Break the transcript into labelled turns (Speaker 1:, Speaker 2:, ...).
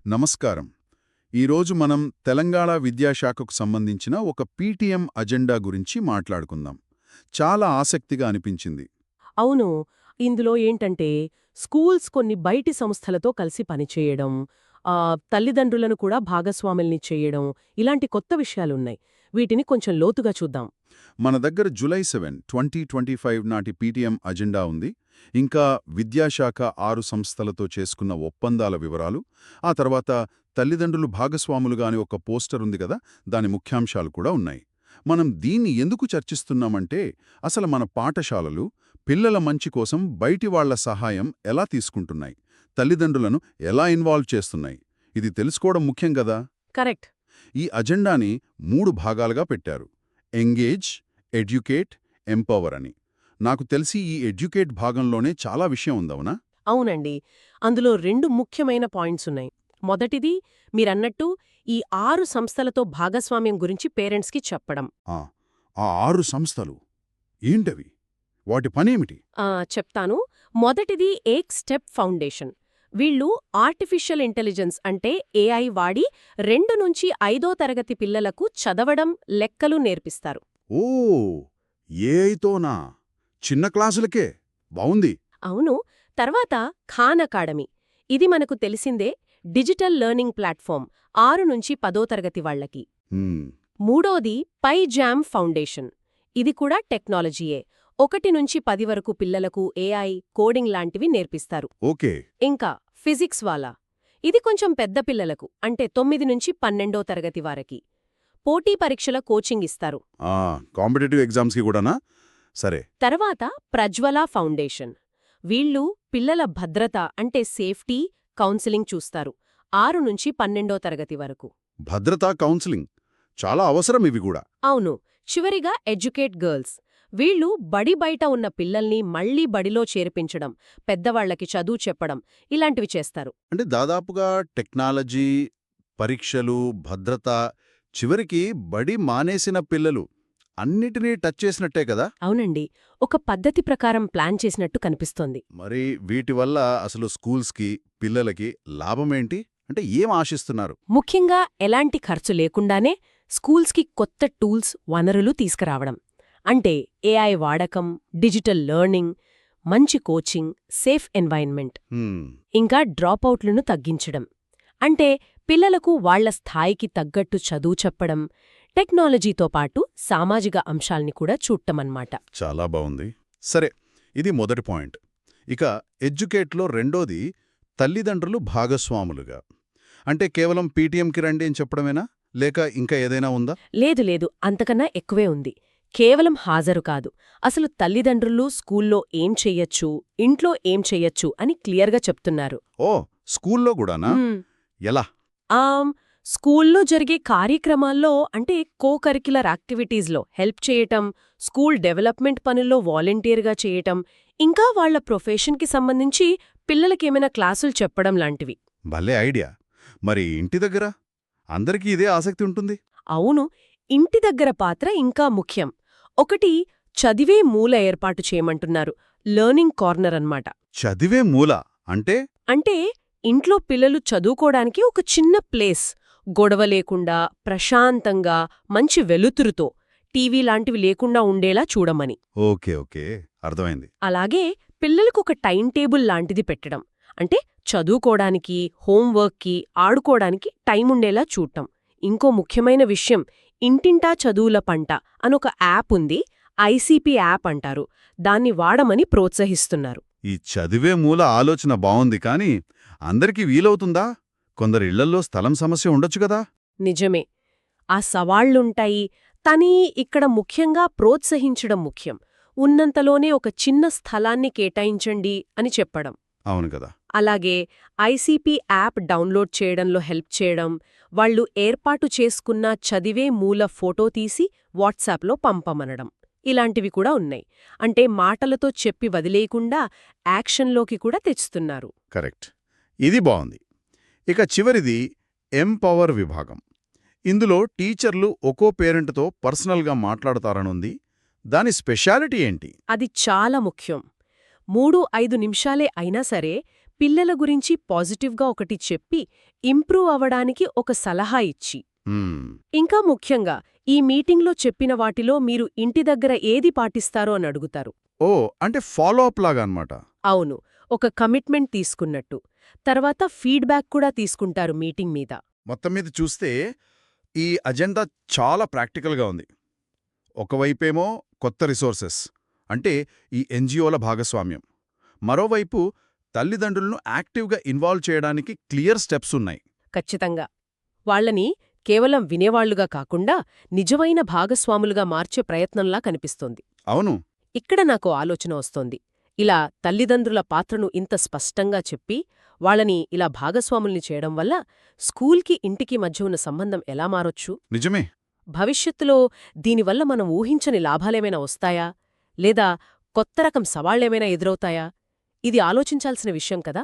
Speaker 1: నమస్కారం. ఈరోజు మనం తెలంగాణ విద్యాశాఖకు సంబంధించిన ఒక పీటీఎం అజెండా గురించి మాట్లాడుకుందాం. చాలా ఆసక్తిగా అనిపించింది.
Speaker 2: అవును. ఇందులో ఏంటంటే, స్కూల్స్ కొన్ని బయటి సంస్థలతో కలిసి పనిచేయడం, తల్లిదండ్రులను కూడా భాగస్వాముల్ని చేయడం, ఇలాంటి కొత్త విషయాలున్నాయి. వీటిని కొంచెం లోతుగా చూద్దాం.
Speaker 1: మన దగ్గర జూలై 7, 2025 నాటి పీటీఎం అజెండా ఉంది. ఇంకా విద్యాశాఖ 6 సంస్థలతో చేసుకున్న ఒప్పందాల వివరాలు, ఆ తర్వాత తల్లిదండ్రులు భాగస్వాములుగా అని ఒక పోస్టర్ ఉంది కదా, దాని ముఖ్యాంశాలు కూడా ఉన్నాయి. మనం దీన్ని ఎందుకు చర్చిస్తున్నామంటే, అసలు మన పాఠశాలలు పిల్లల మంచి కోసం బయటి వాళ్ల సహాయం ఎలా తీసుకుంటున్నాయి, తల్లిదండ్రులను ఎలా ఇన్వాల్వ్ చేస్తున్నాయి, ఇది తెలుసుకోవడం ముఖ్యం కదా.
Speaker 2: కరెక్ట్.
Speaker 1: ఈ అజెండాని 3 భాగాలుగా పెట్టారు: ఎంగేజ్, ఎడ్యుకేట్, ఎంపవర్ అని. నాకు తెలిసి ఈ ఎడ్యుకేట్ భాగంలోనే చాలా విషయం ఉందవునా?
Speaker 2: అవునండి. అందులో 2 ముఖ్యమైన పాయింట్సున్నాయి. మొదటిది, మీరన్నట్టు ఈ 6 సంస్థలతో భాగస్వామ్యం గురించి పేరెంట్స్కి చెప్పడం.
Speaker 1: ఆ 6 సంస్థలు ఏంటవి? వాటి పనేమిటి?
Speaker 2: చెప్తాను. మొదటిది ఏక్ స్టెప్ ఫౌండేషన్. వీళ్ళు ఆర్టిఫిషియల్ ఇంటెలిజెన్స్ అంటే ఏఐ వాడి 2 నుంచి 5వ తరగతి పిల్లలకు చదవడం, లెక్కలు నేర్పిస్తారు.
Speaker 1: ఓ, ఏఐతోనా? చిన్న క్లాసులకే? బావుంది.
Speaker 2: అవును. తర్వాత ఖాన్ అకాడమీ. ఇది మనకు తెలిసిందే, డిజిటల్ లెర్నింగ్ ప్లాట్ఫామ్, 6 నుంచి 10వ తరగతి వాళ్లకి. మూడోది పైజామ్ ఫౌండేషన్. ఇది కూడా టెక్నాలజీయే. 1 నుంచి 10 వరకు పిల్లలకు ఏఐ, కోడింగ్ లాంటివి నేర్పిస్తారు.
Speaker 1: ఓకే.
Speaker 2: ఇంకా ఫిజిక్స్ వాలా. ఇది కొంచెం పెద్ద పిల్లలకు, అంటే 9 నుంచి 12వ తరగతి వారికి. పోటీ పరీక్షల కోచింగ్ ఇస్తారు.
Speaker 1: కాంపిటేటివ్ ఎగ్జామ్స్కి కూడానా? సరే.
Speaker 2: తర్వాత ప్రజ్వల ఫౌండేషన్. వీళ్ళు పిల్లల భద్రత అంటే సేఫ్టీ, కౌన్సిలింగ్ చూస్తారు, 6 నుంచి 12వ తరగతి వరకు.
Speaker 1: భద్రతా కౌన్సిలింగ్ చాలా అవసరం ఇవి కూడా.
Speaker 2: అవును. చివరిగా ఎడ్యుకేట్ గర్ల్స్. వీళ్ళు బడి బయట ఉన్న పిల్లల్ని మళ్లీ బడిలో చేర్పించడం, పెద్దవాళ్లకి చదువు చెప్పడం, ఇలాంటివి చేస్తారు.
Speaker 1: అంటే దాదాపుగా టెక్నాలజీ, పరీక్షలు, భద్రత, చివరికి బడి మానేసిన పిల్లలు అన్నిటినీ టచ్ చేసినట్టే కదా?
Speaker 2: అవునండి. ఒక పద్ధతి ప్రకారం ప్లాన్ చేసినట్టు కనిపిస్తోంది.
Speaker 1: మరి వీటి వల్ల అసలు స్కూల్స్కి, పిల్లలకి లాభమేంటి? అంటే ఏం ఆశిస్తున్నారు?
Speaker 2: ముఖ్యంగా ఎలాంటి ఖర్చు లేకుండానే స్కూల్స్కి కొత్త టూల్స్, వనరులు తీసుకురావడం. అంటే ఏఐ వాడకం, డిజిటల్ లెర్నింగ్, మంచి కోచింగ్, సేఫ్ ఎన్వైర్న్మెంట్, ఇంకా డ్రాపౌట్లను తగ్గించడం. అంటే పిల్లలకు వాళ్ల స్థాయికి తగ్గట్టు చదువు చెప్పడం, టెక్నాలజీతో పాటు సామాజిక అంశాల్ని కూడా చూడటమన్నమాట.
Speaker 1: చాలా బావుంది. సరే, ఇది మొదటి పాయింట్. ఇక ఎడ్యుకేట్లో రెండోది తల్లిదండ్రులు భాగస్వాములుగా. అంటే కేవలం పీటీఎంకి రండి అని చెప్పడమేనా, లేక ఇంకా ఏదైనా ఉందా?
Speaker 2: లేదు, అంతకన్నా ఎక్కువే ఉంది. కేవలం హాజరు కాదు, అసలు తల్లిదండ్రులు స్కూల్లో ఏం చెయ్యొచ్చు, ఇంట్లో ఏం చెయ్యొచ్చు అని క్లియర్గా చెప్తున్నారు.
Speaker 1: ఓ, స్కూల్లో కూడానా? ఎలా?
Speaker 2: స్కూల్లో జరిగే కార్యక్రమాల్లో, అంటే కో-కరిక్యులర్ యాక్టివిటీస్లో హెల్ప్ చేయటం, స్కూల్ డెవలప్మెంట్ పనుల్లో వాలంటీర్గా చేయటం, ఇంకా వాళ్ల ప్రొఫెషన్కి సంబంధించి పిల్లలకేమైనా క్లాసులు చెప్పడం లాంటివి.
Speaker 1: భలే ఐడియా. మరి ఇంటి దగ్గర అందరికీ ఇదే ఆసక్తి ఉంటుంది.
Speaker 2: అవును. ఇంటి దగ్గర పాత్ర ఇంకా ముఖ్యం. ఒకటి, చదివే మూల ఏర్పాటు చేయమంటున్నారు, లెర్నింగ్ కార్నర్ అన్నమాట.
Speaker 1: చదివే మూల అంటే?
Speaker 2: అంటే ఇంట్లో పిల్లలు చదువుకోడానికి ఒక చిన్న ప్లేస్, గొడవ లేకుండా, ప్రశాంతంగా, మంచి వెలుతురుతో, టీవీ లాంటివి లేకుండా ఉండేలా చూడమని.
Speaker 1: ఓకే, అర్థమైంది.
Speaker 2: అలాగే పిల్లలకు ఒక టైం టేబుల్ లాంటిది పెట్టడం, అంటే చదువుకోడానికి, హోంవర్క్కి, ఆడుకోవడానికి టైం ఉండేలా చూడటం. ఇంకో ముఖ్యమైన విషయం, ఇంటింటా చదువుల పంట అనొక యాప్ ఉంది, ఐసీపీ యాప్ అంటారు, దాన్ని వాడమని ప్రోత్సహిస్తున్నారు.
Speaker 1: ఈ చదివే మూల ఆలోచన బావుంది, కానీ అందరికీ వీలవుతుందా? కొందరి ఇళ్లల్లో స్థలం సమస్య ఉండొచ్చు కదా?
Speaker 2: నిజమే, ఆ సవాళ్లుంటాయి. కానీ ఇక్కడ ముఖ్యంగా ప్రోత్సహించడం ముఖ్యం. ఉన్నంతలోనే ఒక చిన్న స్థలాన్ని కేటాయించండి అని చెప్పడం.
Speaker 1: అవును కదా.
Speaker 2: అలాగే ఐసీపీ యాప్ డౌన్లోడ్ చేయడంలో హెల్ప్ చేయడం, వాళ్లు ఏర్పాటు చేసుకున్న చదివే మూల ఫోటో తీసి వాట్సాప్లో పంపమనడం, ఇలాంటివి కూడా ఉన్నాయి. అంటే మాటలతో చెప్పి వదిలేయకుండా యాక్షన్లోకి కూడా తెచ్చుతున్నారు.
Speaker 1: కరెక్ట్, ఇది బావుంది. ఇక చివరిది ఎంపవర్ విభాగం. ఇందులో టీచర్లు ఒక్కో పేరెంట్తో పర్సనల్గా మాట్లాడతారనుంది. దాని స్పెషాలిటీ ఏంటి?
Speaker 2: అది చాలా ముఖ్యం. 3-5 నిమిషాలే అయినా సరే పిల్లల గురించి పాజిటివ్గా ఒకటి చెప్పి ఇంప్రూవ్ అవ్వడానికి ఒక సలహా ఇచ్చి
Speaker 1: మ్మ్.
Speaker 2: ఇంకా ముఖ్యంగా ఈ మీటింగ్లో చెప్పిన వాటిలో మీరు ఇంటి దగ్గర ఏది పాటిస్తారో అని అడుగుతారు.
Speaker 1: ఓ అంటే ఫాలో అప్ లాగా అన్నమాట.
Speaker 2: అవును, ఒక కమిట్మెంట్ తీసుకున్నట్టు. తర్వాత ఫీడ్బ్యాక్ కూడా తీసుకుంటారు మీటింగ్ మీద.
Speaker 1: మొత్తం మీద చూస్తే ఈ అజెండా చాలా ప్రాక్టికల్గా ఉంది. ఒకవైపేమో కొత్త రిసోర్సెస్ అంటే ఈ ఎన్జిఓల భాగస్వామ్యం, మరోవైపు తల్లిదండ్రులను యాక్టివ్గా ఇన్వాల్వ్ చేయడానికి క్లియర్ స్టెప్స్ ఉన్నాయి.
Speaker 2: ఖచ్చితంగా. వాళ్ళని కేవలం వినేవాళ్లుగా కాకుండా నిజమైన భాగస్వాములుగా మార్చే ప్రయత్నంలా కనిపిస్తోంది.
Speaker 1: అవును.
Speaker 2: ఇక్కడ నాకు ఆలోచన వస్తోంది. ఇలా తల్లిదండ్రుల పాత్రను ఇంత స్పష్టంగా చెప్పి వాళ్ళని ఇలా భాగస్వాముల్ని చేయడం వల్ల స్కూల్కి ఇంటికి మధ్య ఉన్న సంబంధం ఎలా మారొచ్చు?
Speaker 1: నిజమే.
Speaker 2: భవిష్యత్తులో దీనివల్ల మనం ఊహించని లాభాలేమైనా వస్తాయా? లేదా కొత్త రకం సవాళ్లేమైనా ఎదురవుతాయా? ఇది ఆలోచించాల్సిన విషయం కదా.